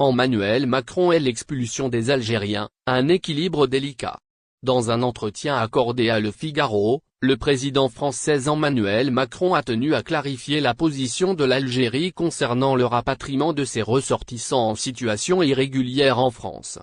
Emmanuel Macron et l'expulsion des Algériens, un équilibre délicat. Dans un entretien accordé à Le Figaro, le président français Emmanuel Macron a tenu à clarifier la position de l'Algérie concernant le rapatriement de ses ressortissants en situation irrégulière en France.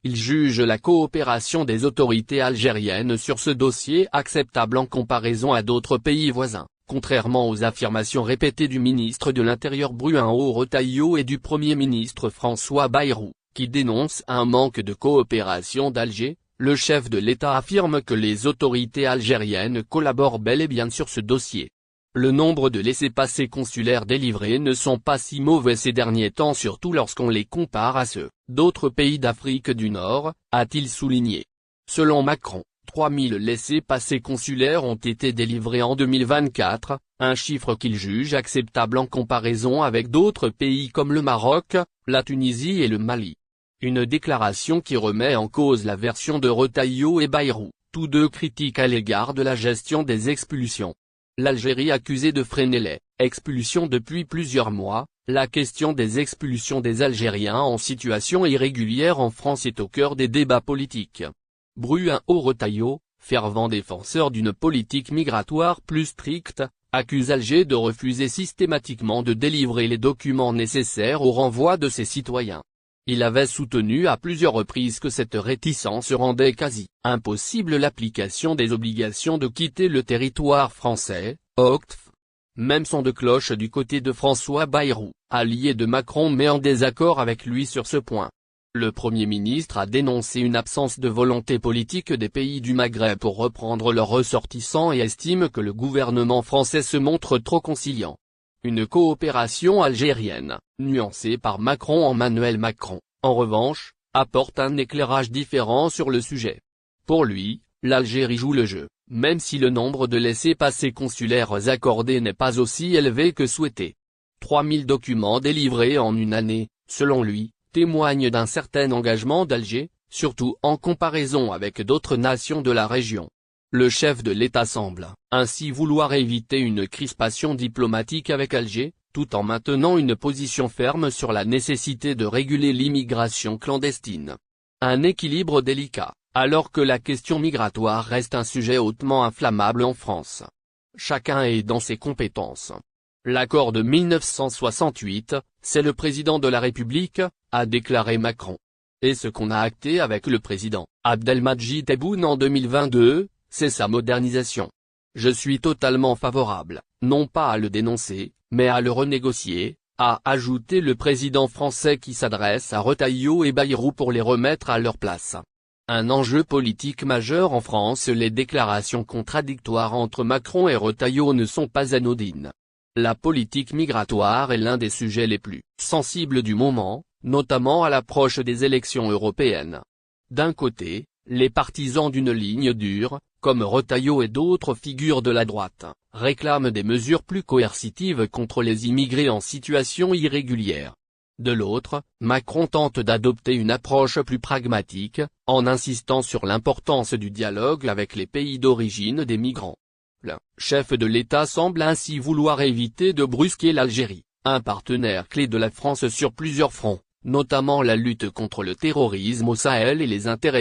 Il juge la coopération des autorités algériennes sur ce dossier acceptable en comparaison à d'autres pays voisins, contrairement aux affirmations répétées du ministre de l'Intérieur Bruno Retailleau et du Premier ministre François Bayrou, qui dénoncent un manque de coopération d'Alger. Le chef de l'État affirme que les autorités algériennes collaborent bel et bien sur ce dossier. Le nombre de laissez-passer consulaires délivrés ne sont pas si mauvais ces derniers temps, surtout lorsqu'on les compare à ceux d'autres pays d'Afrique du Nord, a-t-il souligné. Selon Macron, 3000 laissez-passer consulaires ont été délivrés en 2024, un chiffre qu'il juge acceptable en comparaison avec d'autres pays comme le Maroc, la Tunisie et le Mali. Une déclaration qui remet en cause la version de Retailleau et Bayrou, tous deux critiques à l'égard de la gestion des expulsions. L'Algérie accusée de freiner les expulsions depuis plusieurs mois. La question des expulsions des Algériens en situation irrégulière en France est au cœur des débats politiques. Bruno Retailleau, fervent défenseur d'une politique migratoire plus stricte, accuse Alger de refuser systématiquement de délivrer les documents nécessaires au renvoi de ses citoyens. Il avait soutenu à plusieurs reprises que cette réticence rendait quasi impossible l'application des obligations de quitter le territoire français, OQTF. Même son de cloche du côté de François Bayrou, allié de Macron mais en désaccord avec lui sur ce point. Le Premier ministre a dénoncé une absence de volonté politique des pays du Maghreb pour reprendre leurs ressortissants et estime que le gouvernement français se montre trop conciliant. Une coopération algérienne, nuancée par Emmanuel Macron, en revanche, apporte un éclairage différent sur le sujet. Pour lui, l'Algérie joue le jeu, même si le nombre de laissez-passer consulaires accordés n'est pas aussi élevé que souhaité. 3000 documents délivrés en une année, selon lui, témoignent d'un certain engagement d'Alger, surtout en comparaison avec d'autres nations de la région. Le chef de l'État semble ainsi vouloir éviter une crispation diplomatique avec Alger, tout en maintenant une position ferme sur la nécessité de réguler l'immigration clandestine. Un équilibre délicat, alors que la question migratoire reste un sujet hautement inflammable en France. Chacun est dans ses compétences. L'accord de 1968, c'est le président de la République, a déclaré Macron. Et ce qu'on a acté avec le président Abdelmadjid Tebboune en 2022, c'est sa modernisation. Je suis totalement favorable, non pas à le dénoncer, mais à le renégocier, a ajouté le président français qui s'adresse à Retailleau et Bayrou pour les remettre à leur place. Un enjeu politique majeur en France. Les déclarations contradictoires entre Macron et Retailleau ne sont pas anodines. La politique migratoire est l'un des sujets les plus sensibles du moment, notamment à l'approche des élections européennes. D'un côté, les partisans d'une ligne dure, comme Retailleau et d'autres figures de la droite, réclament des mesures plus coercitives contre les immigrés en situation irrégulière. De l'autre, Macron tente d'adopter une approche plus pragmatique, en insistant sur l'importance du dialogue avec les pays d'origine des migrants. Le chef de l'État semble ainsi vouloir éviter de brusquer l'Algérie, un partenaire clé de la France sur plusieurs fronts, notamment la lutte contre le terrorisme au Sahel et les intérêts